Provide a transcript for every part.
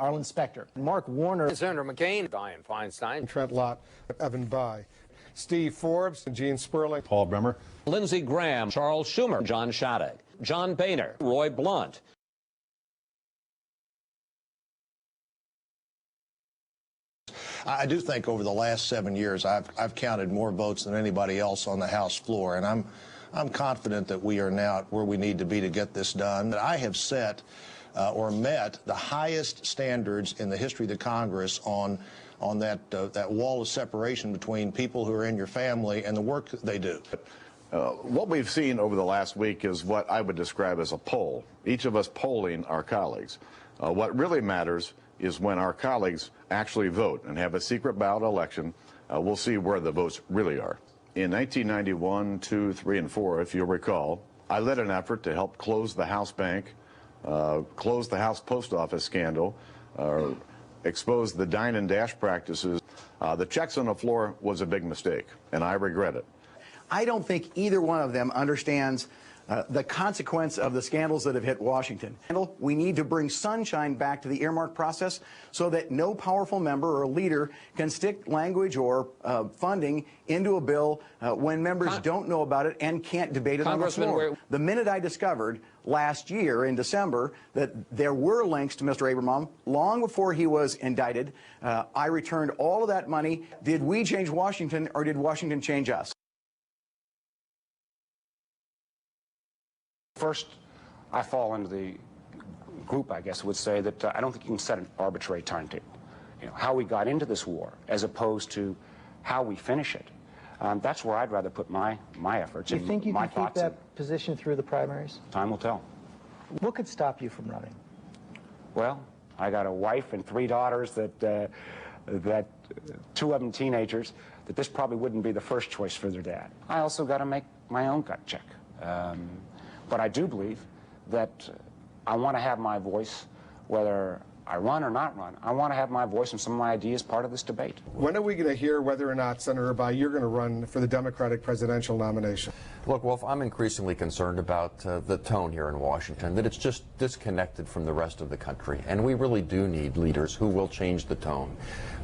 Arlen Specter, Mark Warner, Senator McCain, Dianne Feinstein, Trent Lott, Evan Bayh, Steve Forbes, and Gene Sperling, Paul Bremer, Lindsey Graham, Charles Schumer, John Shadegg, John Boehner, Roy Blunt. I do think over the last 7 years, I've counted more votes than anybody else on the House floor, and I'm confident that we are now where we need to be to get this done. I have set or met the highest standards in the history of the Congress on that wall of separation between people who are in your family and the work that they do. What we've seen over the last week is what I would describe as a poll, each of us polling our colleagues. What really matters is when our colleagues actually vote and have a secret ballot election, we'll see where the votes really are. In 1991, 2, 3, and 4, if you'll recall, I led an effort to help close the House Bank, close the House Post Office scandal, expose the dine and dash practices. The checks on the floor was a big mistake, and I regret it. I don't think either one of them understands the consequence of the scandals that have hit Washington. We need to bring sunshine back to the earmark process so that no powerful member or leader can stick language or funding into a bill when members don't know about it and can't debate it on the floor. The minute I discovered last year in December that there were links to Mr. Abraham long before he was indicted, I returned all of that money. Did we change Washington or did Washington change us? First, I fall into the group, I guess, would say that I don't think you can set an arbitrary timetable. You know, how we got into this war as opposed to how we finish it. That's where I'd rather put my efforts. Do you think you can keep that position through the primaries? Time will tell. What could stop you from running? Well, I got a wife and 3 daughters that 2 of them teenagers, that this probably wouldn't be the first choice for their dad. I also got to make my own gut check. But I do believe that I want to have my voice, whether I run or not run. I want to have my voice and some of my ideas part of this debate. When are we going to hear whether or not, Senator Bayh, you're going to run for the Democratic presidential nomination? Look, Wolf, I'm increasingly concerned about the tone here in Washington, that it's just disconnected from the rest of the country. And we really do need leaders who will change the tone,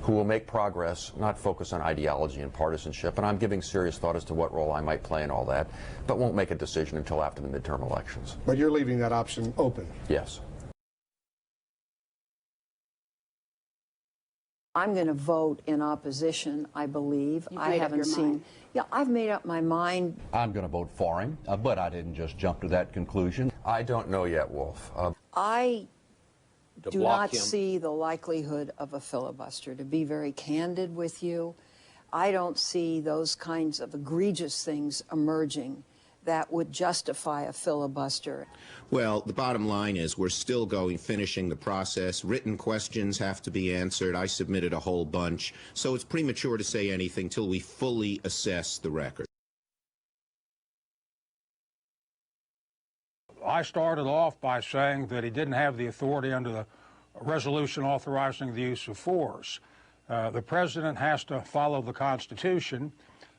who will make progress, not focus on ideology and partisanship. And I'm giving serious thought as to what role I might play in all that, but won't make a decision until after the midterm elections. But you're leaving that option open? Yes. I'm going to vote in opposition, I believe. I haven't seen. Yeah, I've made up my mind. I'm going to vote for him, but I didn't just jump to that conclusion. I don't know yet, Wolf. I do not see the likelihood of a filibuster. To be very candid with you, I don't see those kinds of egregious things emerging that would justify a filibuster. Well, the bottom line is we're still finishing the process. Written questions have to be answered. I submitted a whole bunch. So it's premature to say anything till we fully assess the record. I started off by saying that he didn't have the authority under the resolution authorizing the use of force. The president has to follow the Constitution.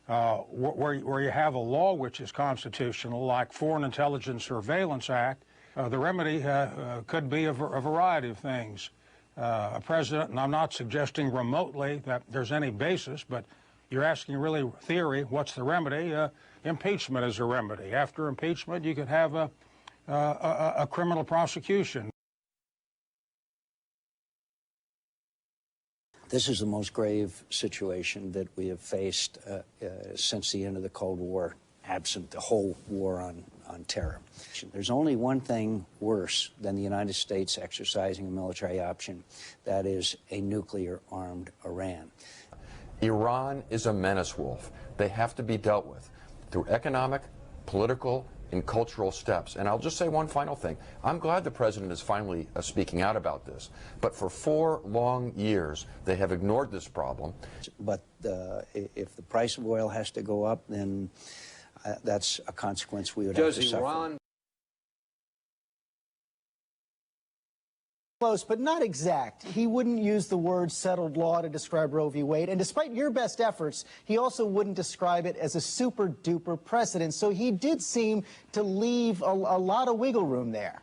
Where you have a law which is constitutional, like Foreign Intelligence Surveillance Act, the remedy could be a variety of things. A president, and I'm not suggesting remotely that there's any basis, but you're asking really theory, what's the remedy? Impeachment is a remedy. After impeachment, you could have a criminal prosecution. This is the most grave situation that we have faced since the end of the Cold War, absent the whole war on terror. There's only one thing worse than the United States exercising a military option. That is a nuclear-armed Iran. Iran is a menace, Wolf. They have to be dealt with through economic, political, and cultural steps. And I'll just say one final thing. I'm glad the president is finally speaking out about this. But for 4 long years, they have ignored this problem. But if the price of oil has to go up, then that's a consequence we would have to suffer. Close, but not exact. He wouldn't use the word settled law to describe Roe v. Wade, and despite your best efforts, he also wouldn't describe it as a super-duper precedent, so he did seem to leave a lot of wiggle room there.